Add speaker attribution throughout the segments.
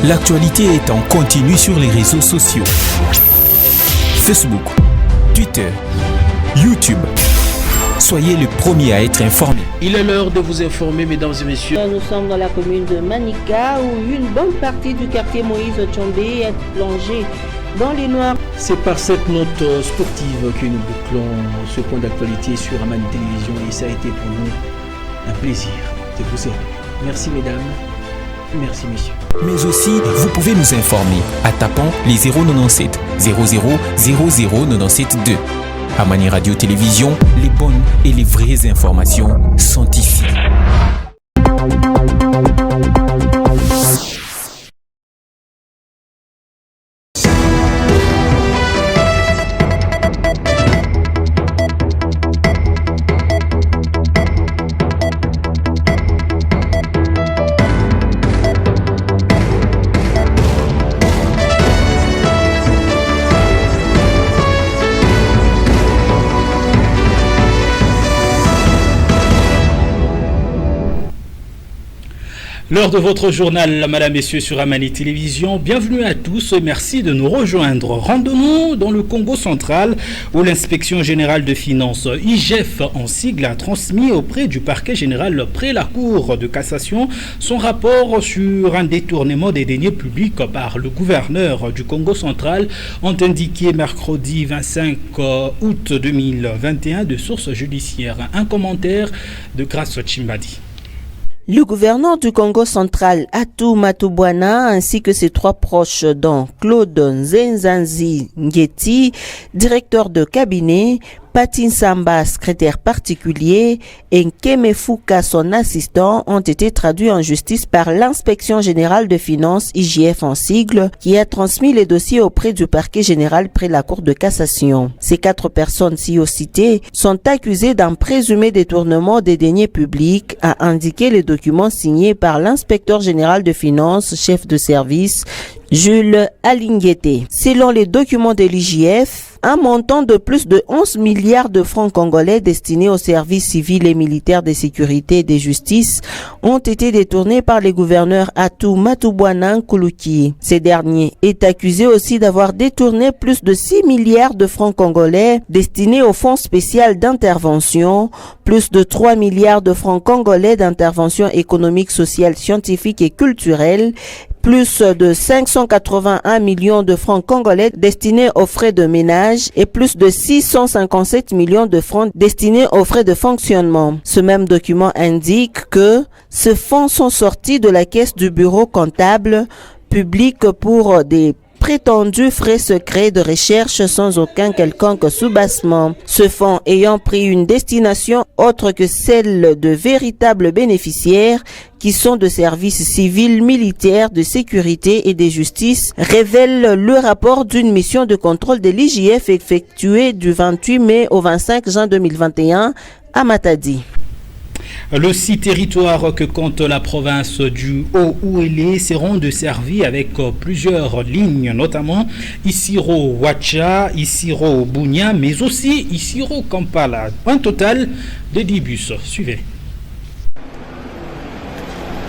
Speaker 1: L'actualité est en continu sur les réseaux sociaux. Facebook, Twitter, YouTube. Soyez les premiers à être informés.
Speaker 2: Il est l'heure de vous informer, mesdames et messieurs.
Speaker 3: Nous sommes dans la commune de Manika où une bonne partie du quartier Moïse Tchombe est plongée dans les noirs.
Speaker 2: C'est par cette note sportive que nous bouclons ce point d'actualité sur Amani Télévision et ça a été pour nous un plaisir de vous aider. Merci mesdames, merci messieurs.
Speaker 1: Mais aussi, vous pouvez nous informer en tapant les 097 00 00 97 2. Amani Radio Télévision, les bonnes et les vraies informations sont ici.
Speaker 2: L'heure de votre journal, madame, messieurs, sur Amani Télévision. Bienvenue à tous et merci de nous rejoindre. Rendons-nous dans le Congo central où l'inspection générale de finances, IGF en sigle, a transmis auprès du parquet général près la Cour de cassation son rapport sur un détournement des deniers publics par le gouverneur du Congo central, ont indiqué mercredi 25 août 2021 de sources judiciaires. Un commentaire de Grace Chimbadi.
Speaker 3: Le gouverneur du Congo central, Atou Matubwana, ainsi que ses trois proches, dont Claude Nzenzanzi Ngeti, directeur de cabinet, Patin Samba, secrétaire particulier, et Nkeme Fouka, son assistant, ont été traduits en justice par l'inspection générale de finances, IGF en sigle, qui a transmis les dossiers auprès du parquet général près la Cour de cassation. Ces quatre personnes ci citées sont accusées d'un présumé détournement des deniers publics, a indiqué les documents signés par l'inspecteur général de finances, chef de service, Jules Alinguete. Selon les documents de l'IGF, un montant de plus de 11 milliards de francs congolais destinés aux services civils et militaires de sécurité et de justice ont été détournés par les gouverneurs Atou Matubwana Nkuluki. Ces derniers est accusé aussi d'avoir détourné plus de 6 milliards de francs congolais destinés au fonds spécial d'intervention, plus de 3 milliards de francs congolais d'intervention économique, sociale, scientifique et culturelle, plus de 581 millions de francs congolais destinés aux frais de ménage et plus de 657 millions de francs destinés aux frais de fonctionnement. Ce même document indique que ces fonds sont sortis de la caisse du bureau comptable public pour des prétendus frais secrets de recherche sans aucun quelconque soubassement. Ce fonds ayant pris une destination autre que celle de véritables bénéficiaires qui sont de services civils, militaires, de sécurité et de justice, révèle le rapport d'une mission de contrôle de l'IGF effectuée du 28 mai au 25 juin 2021 à Matadi.
Speaker 2: Le 6 territoires que compte la province du Haut-Ouélé seront desservis avec plusieurs lignes, notamment Isiro-Ouacha, Isiro-Bunia, mais aussi Isiro-Kampala. Un total de 10 bus. Suivez.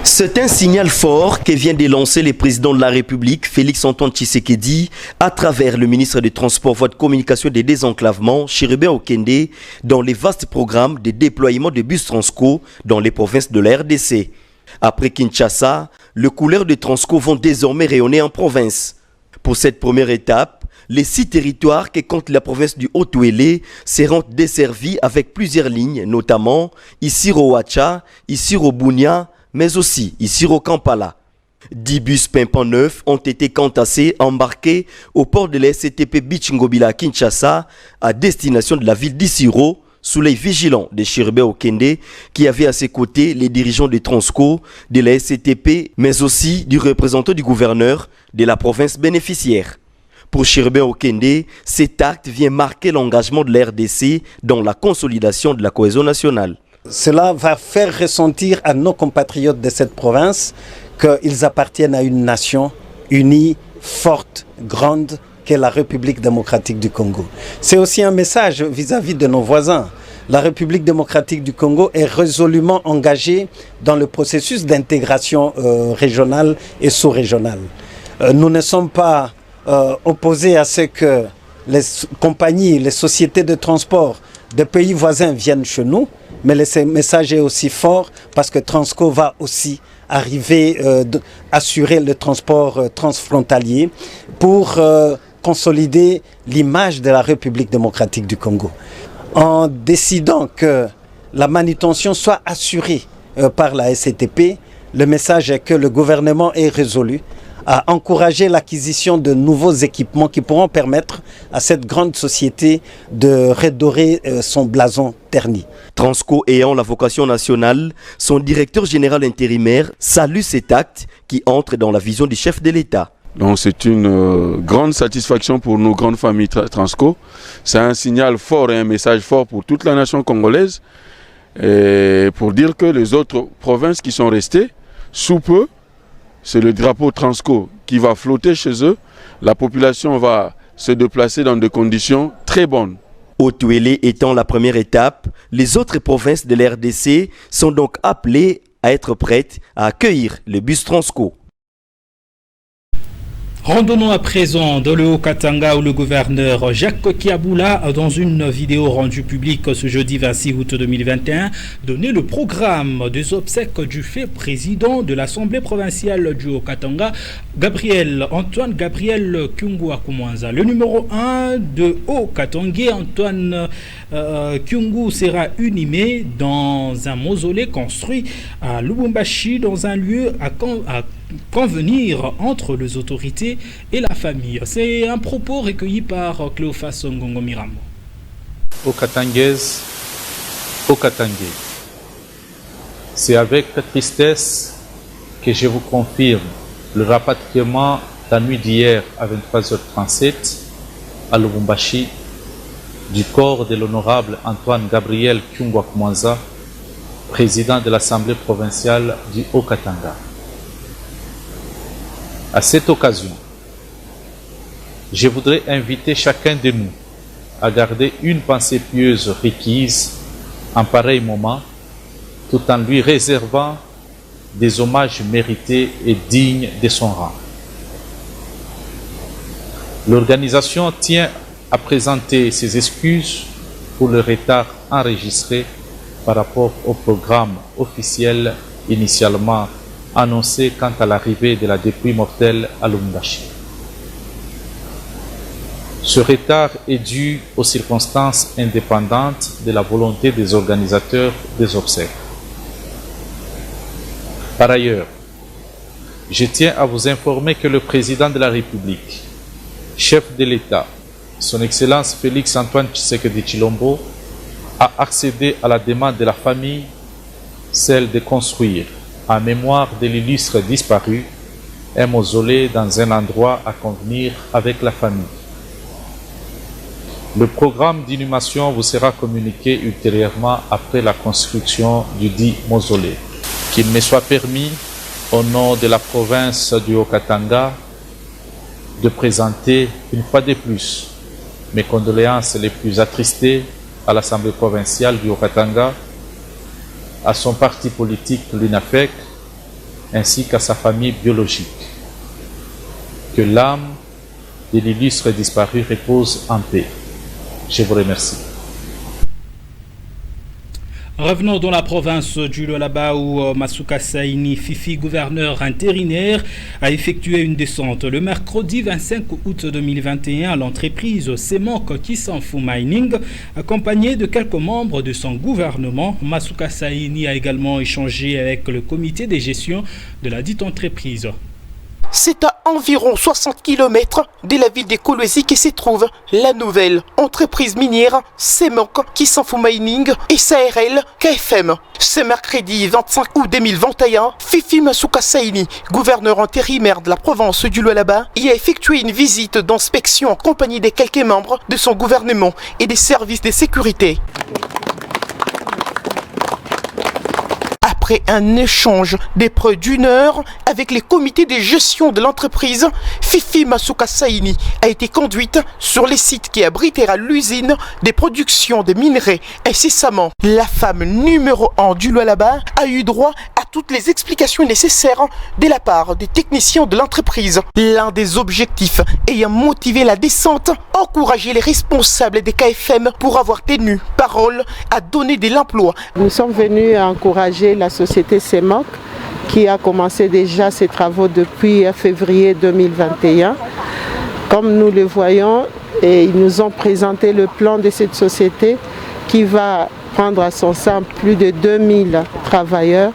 Speaker 4: C'est un signal fort que vient de lancer le président de la République, Félix-Antoine Tshisekedi, à travers le ministre des Transports, Voies de communication et des désenclavements, Chérubin Okende, dans les vastes programmes de déploiement de bus Transco dans les provinces de la RDC. Après Kinshasa, les couleurs de Transco vont désormais rayonner en province. Pour cette première étape, les 6 territoires que compte la province du Haut-Ouélé seront desservis avec plusieurs lignes, notamment Isiro-Ouacha, Isiro-Bunia, mais aussi Isiro-Kampala. 10 bus pimpants neufs ont été entassés, embarqués au port de la SCTP Beach Ngobila à Kinshasa, à destination de la ville d'Isiro, sous l'œil vigilant de Chérubin Okende, qui avait à ses côtés les dirigeants de Transco, de la SCTP, mais aussi du représentant du gouverneur de la province bénéficiaire. Pour Chérubin Okende, cet acte vient marquer l'engagement de la RDC dans la consolidation de la cohésion nationale.
Speaker 5: Cela va faire ressentir à nos compatriotes de cette province qu'ils appartiennent à une nation unie, forte, grande, qu'est la République démocratique du Congo. C'est aussi un message vis-à-vis de nos voisins. La République démocratique du Congo est résolument engagée dans le processus d'intégration régionale et sous-régionale. Nous ne sommes pas opposés à ce que les compagnies, les sociétés de transport de pays voisins viennent chez nous, mais le message est aussi fort parce que Transco va aussi arriver assurer le transport transfrontalier pour consolider l'image de la République démocratique du Congo. En décidant que la manutention soit assurée par la SCTP, le message est que le gouvernement est résolu à encourager l'acquisition de nouveaux équipements qui pourront permettre à cette grande société de redorer son blason terni.
Speaker 4: Transco ayant la vocation nationale, son directeur général intérimaire salue cet acte qui entre dans la vision du chef de l'État.
Speaker 6: Donc c'est une grande satisfaction pour nos grandes familles Transco. C'est un signal fort et un message fort pour toute la nation congolaise. Et pour dire que les autres provinces qui sont restées, sous peu, c'est le drapeau Transco qui va flotter chez eux. La population va se déplacer dans des conditions très bonnes.
Speaker 4: Haut-Ouélé étant la première étape, les autres provinces de l'RDC sont donc appelées à être prêtes à accueillir le bus Transco.
Speaker 2: Randonnons à présent dans le Haut-Katanga où le gouverneur Jacques Kiaboula, dans une vidéo rendue publique ce jeudi 26 août 2021, donnait le programme des obsèques du fait président de l'Assemblée provinciale du Haut-Katanga, Antoine Gabriel Kyungu Akumwanza. Le numéro 1 de Haut-Katangais, Antoine Kyungu, sera inhumé dans un mausolée construit à Lubumbashi dans un lieu à convenir entre les autorités et la famille. C'est un propos recueilli par Cléophas Ngongo Mirambo.
Speaker 7: Haut-Katangaises, Haut-Katangais, c'est avec tristesse que je vous confirme le rapatriement la nuit d'hier à 23h37 à Lubumbashi du corps de l'honorable Antoine Gabriel Kyungu Akumwanza, président de l'Assemblée provinciale du Haut-Katanga. À cette occasion, je voudrais inviter chacun de nous à garder une pensée pieuse requise en pareil moment, tout en lui réservant des hommages mérités et dignes de son rang. L'organisation tient à présenter ses excuses pour le retard enregistré par rapport au programme officiel initialement annoncé quant à l'arrivée de la dépouille mortelle à Lubumbashi. Ce retard est dû aux circonstances indépendantes de la volonté des organisateurs des obsèques. Par ailleurs, je tiens à vous informer que le président de la République, chef de l'État, son Excellence Félix Antoine Tshisekedi Tshilombo, a accédé à la demande de la famille, celle de construire, en mémoire de l'illustre disparu, un mausolée dans un endroit à convenir avec la famille. Le programme d'inhumation vous sera communiqué ultérieurement après la construction du dit mausolée. Qu'il me soit permis, au nom de la province du Haut-Katanga, de présenter une fois de plus mes condoléances les plus attristées à l'Assemblée provinciale du Haut-Katanga, à son parti politique l'UNAFEC, ainsi qu'à sa famille biologique. Que l'âme de l'illustre disparu repose en paix. Je vous remercie.
Speaker 2: Revenons dans la province du Lualaba où Masuka Saini Fifi, gouverneur intérimaire, a effectué une descente le mercredi 25 août 2021 à l'entreprise Semonk Kisanfu Mining, accompagné de quelques membres de son gouvernement. Masuka Saini a également échangé avec le comité de gestion de la dite entreprise.
Speaker 8: C'est à environ 60 km de la ville de Kolwezi que se trouve la nouvelle entreprise minière Semonk Kisanfu Mining et SARL KFM. Ce mercredi 25 août 2021, Fifi Masuka Saini, gouverneur intérimaire de la province du Lualaba, y a effectué une visite d'inspection en compagnie de quelques membres de son gouvernement et des services de sécurité. Après un échange de près d'une heure avec les comités de gestion de l'entreprise, Fifi Masuka Saini a été conduite sur les sites qui abritera l'usine des productions de minerais incessamment. La femme numéro 1 du Lualaba a eu droit à toutes les explications nécessaires de la part des techniciens de l'entreprise. L'un des objectifs ayant motivé la descente, encourager les responsables des KFM pour avoir tenu parole à donner de l'emploi.
Speaker 9: Nous sommes venus encourager la société CEMOC qui a commencé déjà ses travaux depuis février 2021. Comme nous le voyons, et ils nous ont présenté le plan de cette société qui va prendre à son sein plus de 2000 travailleurs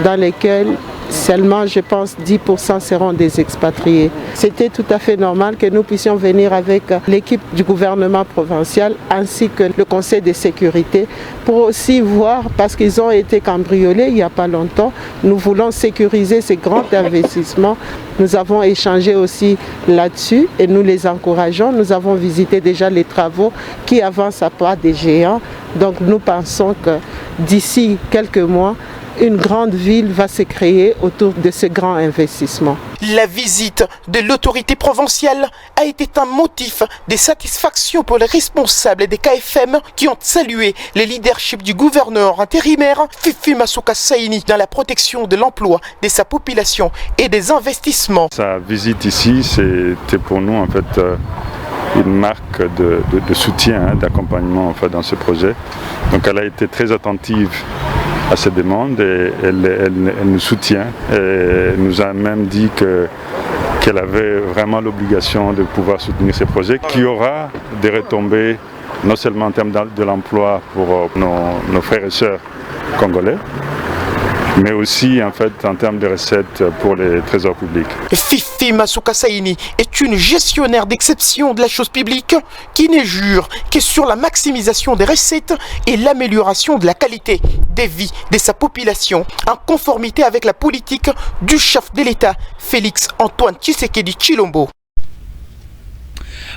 Speaker 9: dans lesquels seulement, je pense, 10% seront des expatriés. C'était tout à fait normal que nous puissions venir avec l'équipe du gouvernement provincial ainsi que le conseil de sécurité pour aussi voir, parce qu'ils ont été cambriolés il n'y a pas longtemps, nous voulons sécuriser ces grands investissements. Nous avons échangé aussi là-dessus et nous les encourageons. Nous avons visité déjà les travaux qui avancent à pas des géants. Donc nous pensons que d'ici quelques mois, une grande ville va se créer autour de ce grand investissement.
Speaker 8: La visite de l'autorité provinciale a été un motif de satisfaction pour les responsables des KFM qui ont salué le leadership du gouverneur intérimaire Fifi Masuka Saini dans la protection de l'emploi de sa population et des investissements.
Speaker 10: Sa visite ici, c'était pour nous en fait une marque de soutien, d'accompagnement en fait, dans ce projet. Donc elle a été très attentive à ces demandes et elle nous soutient et nous a même dit qu'elle avait vraiment l'obligation de pouvoir soutenir ces projets qui aura des retombées non seulement en termes de l'emploi pour nos frères et sœurs congolais, mais aussi en fait en termes de recettes pour les trésors publics.
Speaker 8: Fifi Masuka Saini est une gestionnaire d'exception de la chose publique qui ne jure que sur la maximisation des recettes et l'amélioration de la qualité des vies de sa population, en conformité avec la politique du chef de l'État, Félix Antoine Tshisekedi Tshilombo.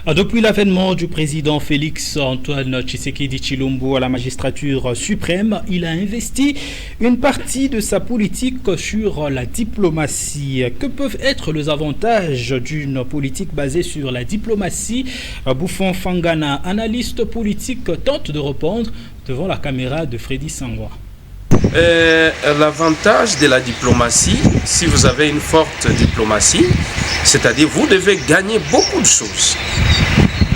Speaker 2: Depuis l'avènement du président Félix Antoine Tshisekedi Tshilombo à la magistrature suprême, il a investi une partie de sa politique sur la diplomatie. Que peuvent être les avantages d'une politique basée sur la diplomatie? Bouffon Fangana, analyste politique, tente de répondre devant la caméra de Freddy Sangwa.
Speaker 11: L'avantage de la diplomatie, si vous avez une forte diplomatie, c'est-à-dire vous devez gagner beaucoup de choses.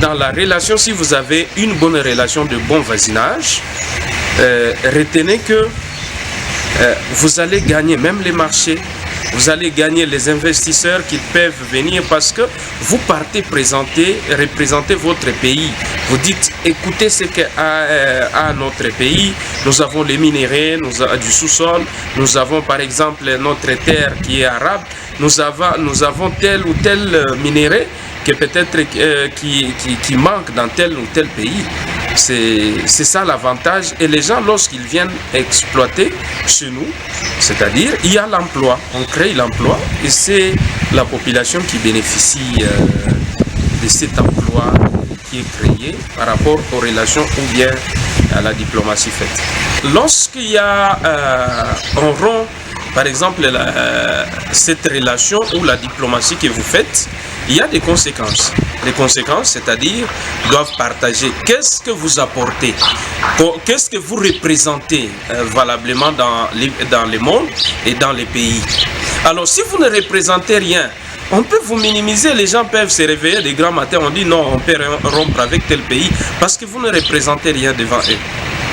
Speaker 11: Dans la relation, si vous avez une bonne relation de bon voisinage, retenez que vous allez gagner même les marchés, vous allez gagner les investisseurs qui peuvent venir parce que vous partez représenter votre pays. Vous dites, écoutez ce qu'a notre pays, nous avons les minéraux, du sous-sol, nous avons par exemple notre terre qui est arabe, nous avons tel ou tel minerai que peut-être qui manque dans tel ou tel pays. C'est ça l'avantage. Et les gens, lorsqu'ils viennent exploiter chez nous, c'est-à-dire il y a l'emploi, on crée l'emploi et c'est la population qui bénéficie de cet emploi qui est créé par rapport aux relations ou bien à la diplomatie faite. Lorsqu'il y a on rompt par exemple cette relation ou la diplomatie que vous faites, il y a des conséquences. Les conséquences, c'est-à-dire, doivent partager qu'est-ce que vous apportez, qu'est-ce que vous représentez valablement dans le monde et dans les pays. Alors, si vous ne représentez rien, on peut vous minimiser, les gens peuvent se réveiller des grands matins, on dit non, on peut rompre avec tel pays parce que vous ne représentez rien devant eux.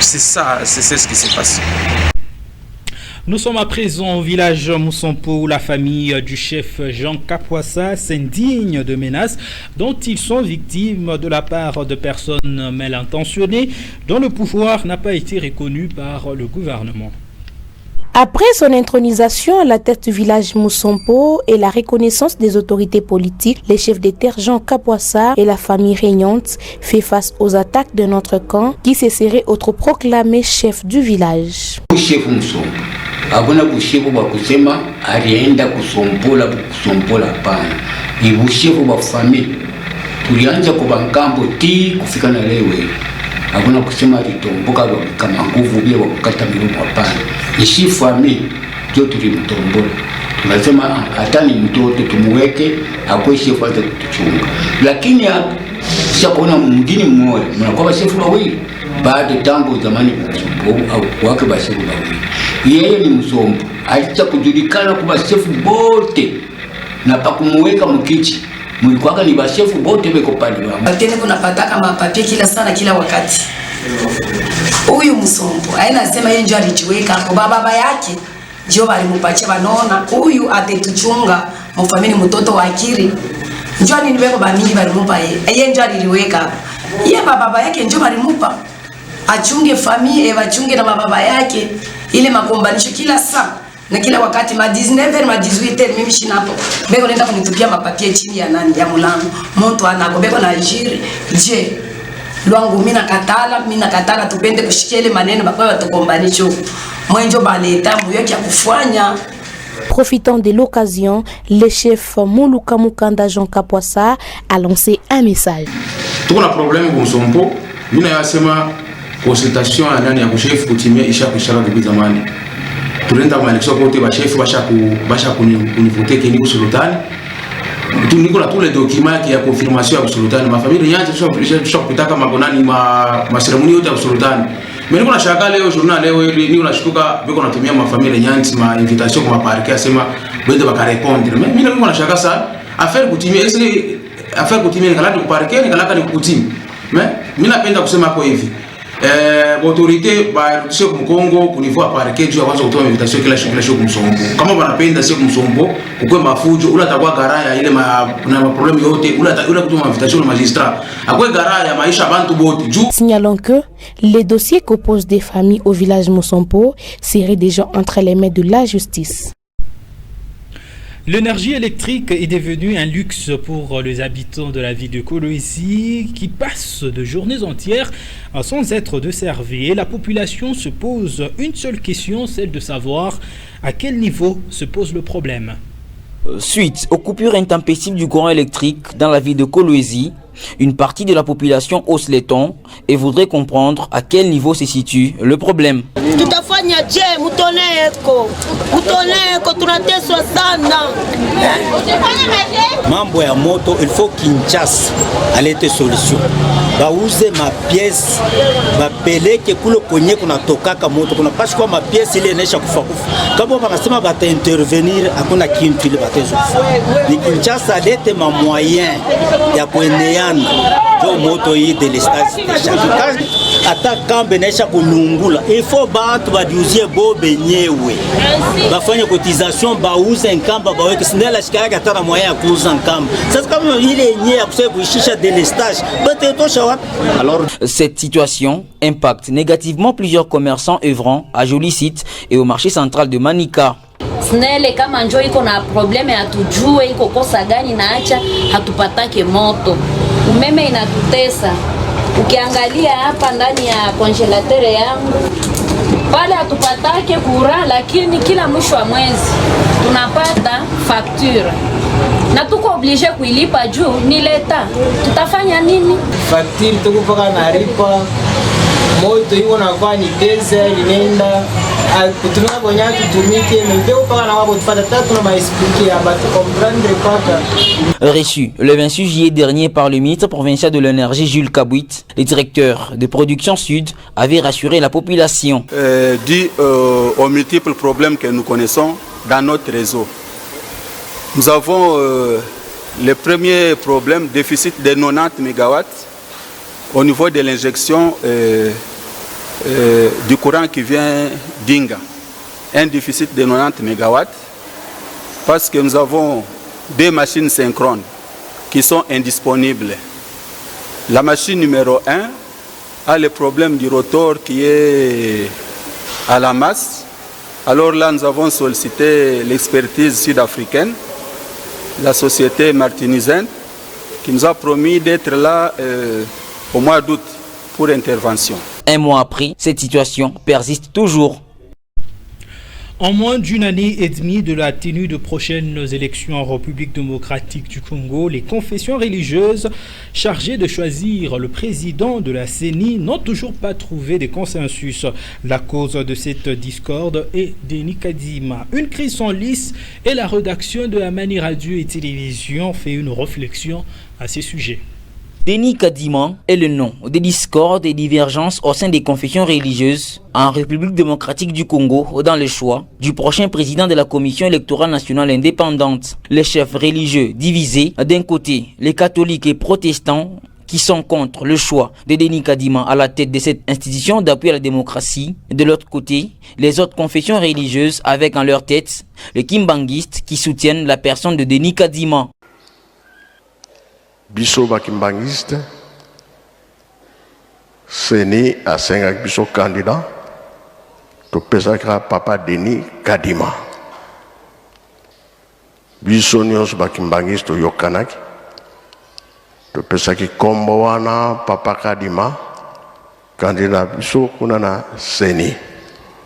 Speaker 11: C'est ça, c'est ce qui se passe.
Speaker 2: Nous sommes à présent au village Moussampo où la famille du chef Jean Kapwassa s'indigne de menaces dont ils sont victimes de la part de personnes mal intentionnées dont le pouvoir n'a pas été reconnu par le gouvernement.
Speaker 12: Après son intronisation à la tête du village Moussampo et la reconnaissance des autorités politiques, les chefs des terres Jean Kapwassa et la famille régnante fait face aux attaques de notre camp qui se serait autoproclamé chef du village.
Speaker 13: Hakuna bushefu bwa kusema alienda kusompola pana. Ni bushefu bwa famili. Tulianza kwa ngambo ti kufika na lewe. Hakuna kusema alitomboka kama nguvu bila kukata milumu hapana. Ni shi famili ndio tulimtombola. Tunasema hata ni mtoto tumuweke akwe shefu aje kutuchunga. Lakini kisha kuona mwingine mmoja mnakuwa shefu wawili baada tangu zamani au wake bashefu wawili. Yeye ni Msombo alicha kujulikana kwa bashefu bote na pa kumuweka mkichi mlikuwa ni bashefu bote beko pale wao.
Speaker 14: Tena kuna pataka mapapie kila sana kila wakati. Huyu Musompo aina sema yeye ndio alijiweka kwa baba yake ndio walimpatia wanaona huyu atetuchunga mfamili mtoto wa akili. Njoo ni nibeko ba mingi balimupa yeye ndio aliweka. Yeye baba yake ndio balimupa achunge familia wachunge na baba yake ile makombanisho kila saa na kila wakati ma 19h ma 18h mimi shinapo beko nenda kunitupia mapapie chini ya nani ya mulango mtu anako beko na ajiri je lwangu mimi nakatala tupende kushikia ile maneno bakwa watukombanisho mwenjo baleta muyo ya kufanya.
Speaker 12: Profitant de l'occasion, le chef Moluka Mukanda Jean Kapwasa a lancé un message.
Speaker 11: Tuko na problème kwa Musompo, mimi nasema consultation ya nani ya chef kutimia isha depuis zamani. Tulenda ma election kote ba chef basha kunivoter ke niko sultani. Niko na tous les documents ya confirmation ya sultani. Ma famille yangu sio kupitaka magonani ma ceremony yote ya sultani. Mimi niko na shaka leo journal leo niko nashtuka biko natumia ma famille yangu ma invitation kwa parquet asema bende baka répondre. Mimi niko na shaka sana affaire kutimia affaire kutimia nikala kwa parquet nikala ni kutimia. Mimi napenda kusema kwa hivi autorité barudishe ku Kongo kunivua parquet juu kwanza kutoa invitation kila siku kumsombo. Kama wanapenda sio kumsombo, ukwe mafujo, ula takuwa garaya ile na problème yote, ula kutoa invitation au magistrat. Akwe garaya maisha bantu bote juu.
Speaker 12: Signalons que les dossiers qu'opposent des familles au village Musompo seraient déjà entre les mains de la justice.
Speaker 2: L'énergie électrique est devenue un luxe pour les habitants de la ville de Kolwezi qui passent de journées entières sans être desservis. Et la population se pose une seule question, celle de savoir à quel niveau se pose le problème.
Speaker 15: Suite aux coupures intempestives du courant électrique dans la ville de Kolwezi, une partie de la population hausse les tons et voudrait comprendre à quel niveau se situe le problème.
Speaker 16: Tutafanya je mutoneko tunateswa sana.
Speaker 17: Mambo ya moto il faut Kinshasa alete solution. Bauze ma pièce bapeleke kule kwenye kunatokaka moto kuna pashi kwa ma pièce ile inaisha kufa. Kama wakasema bata intervenir hakuna kintu ile batezo. Ni Kinshasa alete ma moyen ya kuenea jo moto hii de l'estage ata kambe naisha kulungula il faut bantu badiuzie bo benyewe bafanye cotisation bauze nkamba baweke sindela shikaya hata na moyen ya kuuza nkamba sasa kama ile yenyewe ya kusema kuishisha de l'estage batetosha wapi.
Speaker 15: Alors cette situation impacte négativement plusieurs commerçants œuvrant à Joli Site et au marché central de Manika.
Speaker 18: Snele kama njoo iko na probleme hatujue iko kosa gani na acha hatupatake moto. Umeme inatutesa. Ukiangalia hapa ndani ya congelateur yangu pale hatupatake kura, lakini kila mwisho wa mwezi tunapata facture. Na tuko obligé kuilipa juu ni leta. Tutafanya nini?
Speaker 19: Facture tuko paka nalipa. Moto iko na kwa ni diesel inaenda kutumia kwenye tutumike mbele paka na wabo tufata tatu na maexpliquer abatu comprendre paka.
Speaker 15: Reçu le 26 juillet dernier par le ministre provincial de l'énergie Jules Kabouit, le directeur de production Sud avait rassuré la population.
Speaker 20: Dû aux multiples problèmes que nous connaissons dans notre réseau. Nous avons le premier problème, déficit de 90 MW au niveau de l'injection du courant qui vient d'Inga. Un déficit de 90 MW parce que nous avons deux machines synchrones qui sont indisponibles. La machine numéro 1 a le problème du rotor qui est à la masse. Alors là, nous avons sollicité l'expertise sud-africaine, la société martinisaine, qui nous a promis d'être là au mois d'août pour intervention.
Speaker 15: Un mois après, cette situation persiste toujours.
Speaker 2: En moins d'une année et demie de la tenue de prochaines élections en République démocratique du Congo, les confessions religieuses chargées de choisir le président de la CENI n'ont toujours pas trouvé de consensus. La cause de cette discorde est Denis Kadima. Une crise sans lice et la rédaction de Amani Radio et Télévision fait une réflexion à ces sujets.
Speaker 15: Denis Kadima est le nom des discordes et divergences au sein des confessions religieuses en République démocratique du Congo dans le choix du prochain président de la Commission électorale nationale indépendante. Les chefs religieux divisés, d'un côté les catholiques et protestants qui sont contre le choix de Denis Kadima à la tête de cette institution d'appui à la démocratie. De l'autre côté, les autres confessions religieuses avec en leur tête les kimbanguistes qui soutiennent la personne de Denis Kadima.
Speaker 21: Biso bakimbangiste seni asengak biso candidat to pesakra papa Denis Kadima biso nyos bakimbangiste yokanaki to pesaki kombo wana papa Kadima candidat biso kunana seni.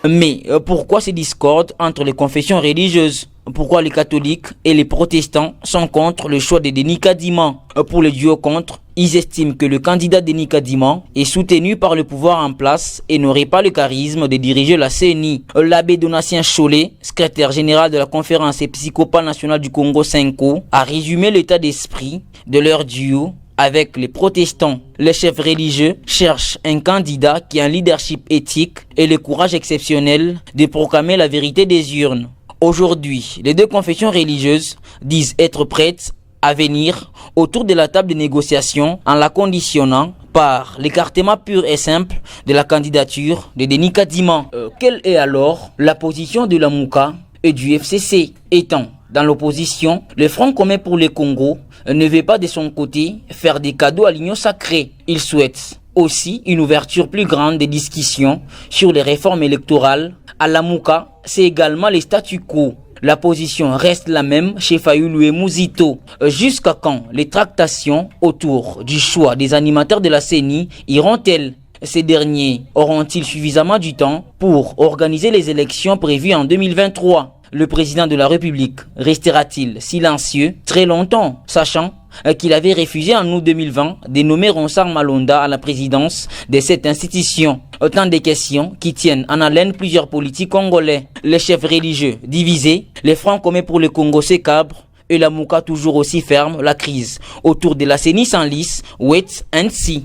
Speaker 15: Mais pourquoi ces discordes entre les confessions religieuses? Pourquoi les catholiques et les protestants sont contre le choix de Denis Kadima? Pour le duo contre, ils estiment que le candidat Denis Kadima est soutenu par le pouvoir en place et n'aurait pas le charisme de diriger la CENI. L'abbé Donatien Cholet, secrétaire général de la conférence épiscopale nationale du Congo 5O, a résumé l'état d'esprit de leur duo avec les protestants. Les chefs religieux cherchent un candidat qui a un leadership éthique et le courage exceptionnel de proclamer la vérité des urnes. Aujourd'hui, les deux confessions religieuses disent être prêtes à venir autour de la table de négociation en la conditionnant par l'écartement pur et simple de la candidature de Denis Kadima. Quelle est alors la position de la Mouka et du FCC? Étant dans l'opposition, le Front commun pour le Congo ne veut pas de son côté faire des cadeaux à l'Union sacrée. Il souhaite aussi une ouverture plus grande des discussions sur les réformes électorales. À la Mouka, c'est également le statu quo. La position reste la même chez Fayulu et Mouzito. Jusqu'à quand les tractations autour du choix des animateurs de la CENI iront-elles? Ces derniers auront-ils suffisamment du temps pour organiser les élections prévues en 2023? Le président de la République restera-t-il silencieux très longtemps, sachant qu'il avait refusé en août 2020 de nommer Ronsard Malonda à la présidence de cette institution? Autant de questions qui tiennent en haleine plusieurs politiques congolais. Les chefs religieux divisés, les Francs communs pour le Congo s'écabrent et la Mouka toujours aussi ferme. La crise autour de la CENI s'enlise, wait and see.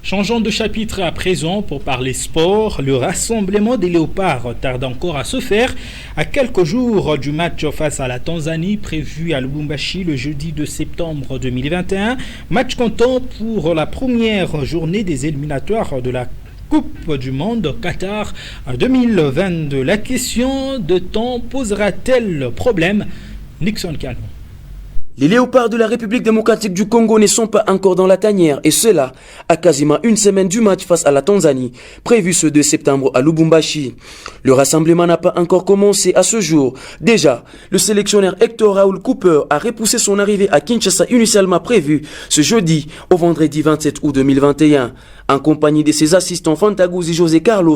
Speaker 2: Changeons de chapitre à présent pour parler sport. Le rassemblement des Léopards tarde encore à se faire à quelques jours du match face à la Tanzanie prévu à Lubumbashi le jeudi 2 septembre 2021. Match comptant pour la première journée des éliminatoires de la Coupe du Monde Qatar 2022. La question de temps posera-t-elle problème? Nixon Canon.
Speaker 22: Les Léopards de la République démocratique du Congo ne sont pas encore dans la tanière, et cela à quasiment une semaine du match face à la Tanzanie, prévu ce 2 septembre à Lubumbashi. Le rassemblement n'a pas encore commencé à ce jour. Déjà, le sélectionneur Hector Raoul Cooper a repoussé son arrivée à Kinshasa initialement prévue ce jeudi au vendredi 27 août 2021. En compagnie de ses assistants Fantagouzi José Carlos,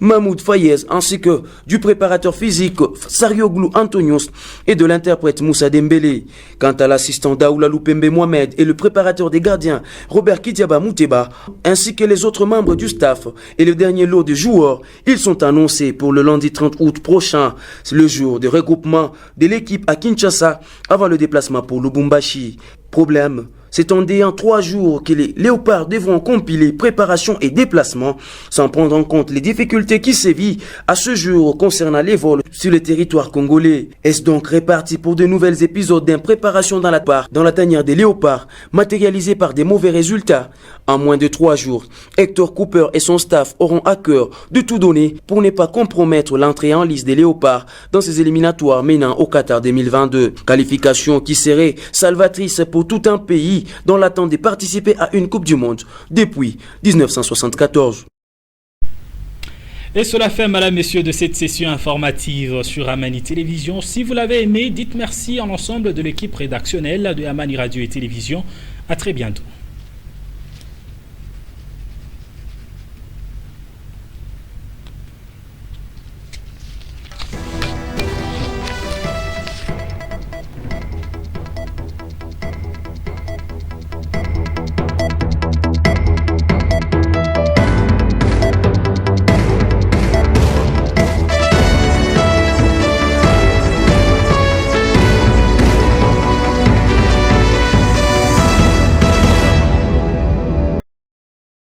Speaker 22: Mahmoud Fayez, ainsi que du préparateur physique Sarioglou Antonios et de l'interprète Moussa Dembélé. Quant à l'assistant Daoula Lupembe Mohamed et le préparateur des gardiens Robert Kidiaba Mouteba, ainsi que les autres membres du staff et le dernier lot de joueurs, ils sont annoncés pour le lundi 30 août prochain, le jour de regroupement de l'équipe à Kinshasa avant le déplacement pour Lubumbashi. Problème, c'est en déant 3 jours que les Léopards devront compiler préparation et déplacement, sans prendre en compte les difficultés qui sévissent à ce jour concernant les vols sur le territoire congolais. Est-ce donc réparti pour de nouvelles épisodes d'impréparation dans la tanière des Léopards, matérialisés par des mauvais résultats? En moins de 3 jours, Hector Cooper et son staff auront à cœur de tout donner pour ne pas compromettre l'entrée en liste des Léopards dans ces éliminatoires menant au Qatar 2022. Qualification qui serait salvatrice pour tout un pays dans l'attente de participer à une Coupe du Monde depuis 1974.
Speaker 2: Et cela fait, madame, messieurs, de cette session informative sur Amani Télévision. Si vous l'avez aimé, dites merci à l'ensemble de l'équipe rédactionnelle de Amani Radio et Télévision. À très bientôt.